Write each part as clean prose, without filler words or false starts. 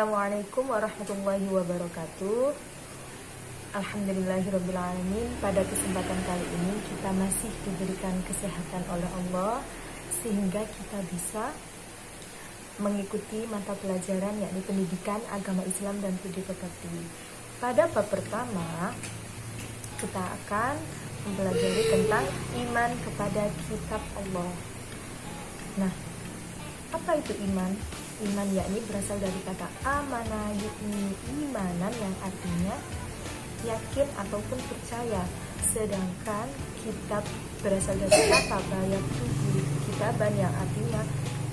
Assalamualaikum warahmatullahi wabarakatuh. Alhamdulillahirrabbilalamin. Pada kesempatan kali ini kita masih diberikan kesehatan oleh Allah sehingga kita bisa mengikuti mata pelajaran yakni pendidikan agama Islam dan budi pekerti. Pada bab pertama kita akan mempelajari tentang iman kepada kitab Allah. Nah, apa itu iman? Iman yakni berasal dari kata amana yukminu imanan yang artinya yakin ataupun percaya. Sedangkan kitab berasal dari kata bayatuhu kitaban yang artinya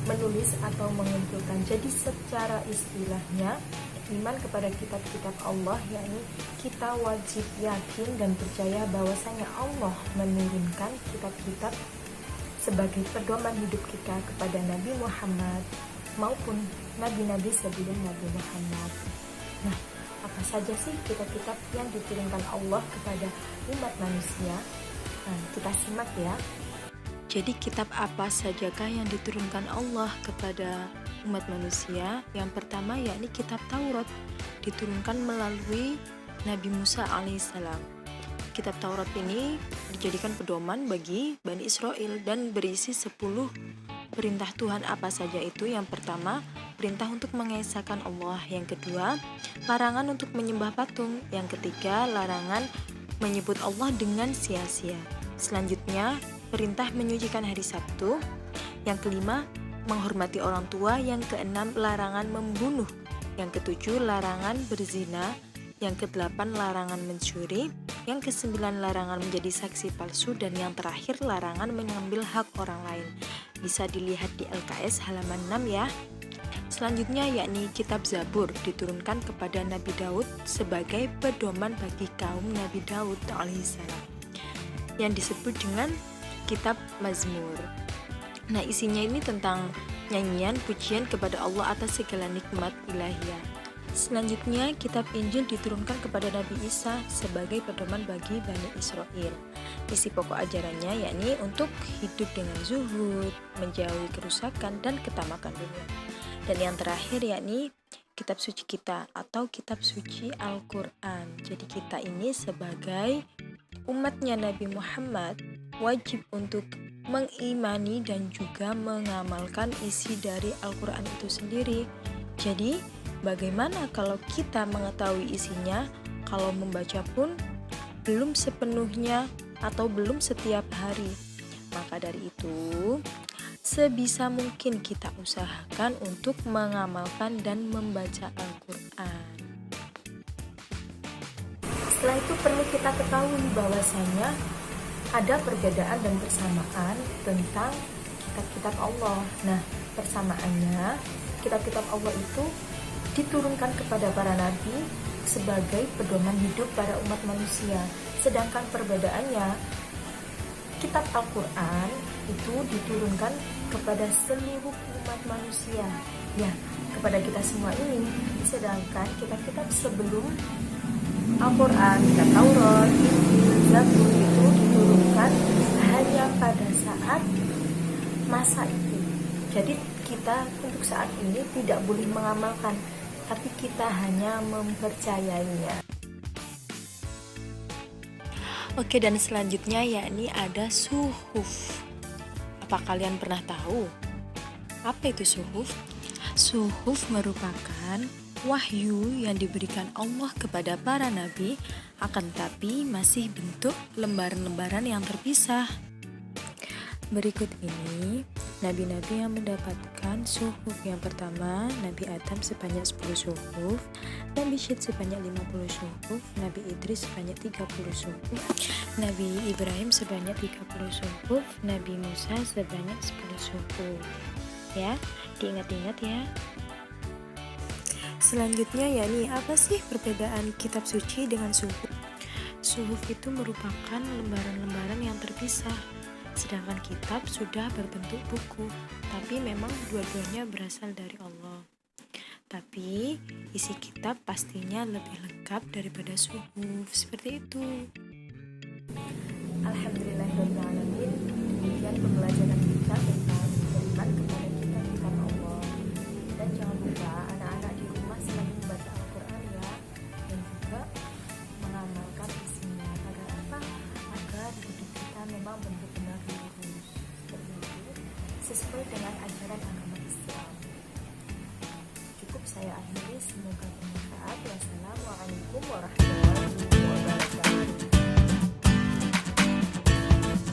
menulis atau mengumpulkan. Jadi secara istilahnya iman kepada kitab-kitab Allah yakni kita wajib yakin dan percaya bahwasanya Allah menurunkan kitab-kitab sebagai pedoman hidup kita kepada Nabi Muhammad maupun nabi-nabi sebelum Nabi Muhammad. Nah, apa saja sih kitab-kitab yang diturunkan Allah kepada umat manusia? Nah, kita simak ya. Jadi kitab apa sajakah yang diturunkan Allah kepada umat manusia? Yang pertama yakni kitab Taurat, diturunkan melalui Nabi Musa alaihissalam. Kitab Taurat ini dijadikan pedoman bagi Bani Israel dan berisi 10 perintah Tuhan. Apa saja itu? Yang pertama, perintah untuk mengesahkan Allah. Yang kedua, larangan untuk menyembah patung. Yang ketiga, larangan menyebut Allah dengan sia-sia. Selanjutnya, perintah menyucikan hari Sabtu. Yang kelima, menghormati orang tua. Yang keenam, larangan membunuh. Yang ketujuh, larangan berzina. Yang kedelapan, larangan mencuri. Yang kesembilan, larangan menjadi saksi palsu. Dan yang terakhir, larangan mengambil hak orang lain. Bisa dilihat di LKS halaman 6 ya. Selanjutnya yakni kitab Zabur, diturunkan kepada Nabi Daud sebagai pedoman bagi kaum Nabi Daud alaihissalam, yang disebut dengan kitab Mazmur. Nah, isinya ini tentang nyanyian pujian kepada Allah atas segala nikmat ilahiyah. Selanjutnya kitab Injil diturunkan kepada Nabi Isa sebagai pedoman bagi Bani Israel. Isi pokok ajarannya yakni untuk hidup dengan zuhud, menjauhi kerusakan dan ketamakan dunia. Dan yang terakhir yakni kitab suci kita atau kitab suci Al-Quran. Jadi kita ini sebagai umatnya Nabi Muhammad wajib untuk mengimani dan juga mengamalkan isi dari Al-Quran itu sendiri. Jadi bagaimana kalau kita mengetahui isinya, kalau membaca pun belum sepenuhnya atau belum setiap hari? Maka dari itu, sebisa mungkin kita usahakan untuk mengamalkan dan membaca Al-Quran. Setelah itu perlu kita ketahui bahwasanya ada perbedaan dan persamaan tentang kitab-kitab Allah. Nah, persamaannya kitab-kitab Allah itu diturunkan kepada para nabi sebagai pedoman hidup para umat manusia. Sedangkan perbedaannya, kitab Al-Quran itu diturunkan kepada seluruh umat manusia, ya, kepada kita semua ini. Sedangkan kitab-kitab sebelum Al-Quran, kitab Taurat, Injil, Zabur itu diturunkan hanya pada saat masa itu. Jadi kita untuk saat ini tidak boleh mengamalkan, tapi kita hanya mempercayainya. Oke, dan selanjutnya yakni ada suhuf. Apa kalian pernah tahu apa itu suhuf? Suhuf merupakan wahyu yang diberikan Allah kepada para nabi, akan tapi masih bentuk lembaran-lembaran yang terpisah. Berikut ini nabi-nabi yang mendapatkan suhuf. Yang pertama, Nabi Adam sebanyak 10 suhuf, Nabi Syed sebanyak 50 suhuf, Nabi Idris sebanyak 30 suhuf, Nabi Ibrahim sebanyak 30 suhuf, Nabi Musa sebanyak 10 suhuf. Ya, diingat-ingat ya. Selanjutnya yakni apa sih perbedaan kitab suci dengan suhuf? Suhuf itu merupakan lembaran-lembaran yang terpisah. Sedangkan kitab sudah berbentuk buku, tapi memang dua-duanya berasal dari Allah. Tapi isi kitab pastinya lebih lengkap daripada suhuf, seperti itu. Alhamdulillahirrahmanirrahim. Demikian pembelajaran kita tentang beriman kepada kitab-kitab Allah. Dan jangan lupa anak-anak di rumah selalu sesuai dengan ajaran agama Islam. Cukup saya akhiri, semoga bermanfaat. Wassalamualaikum warahmatullahi wabarakatuh.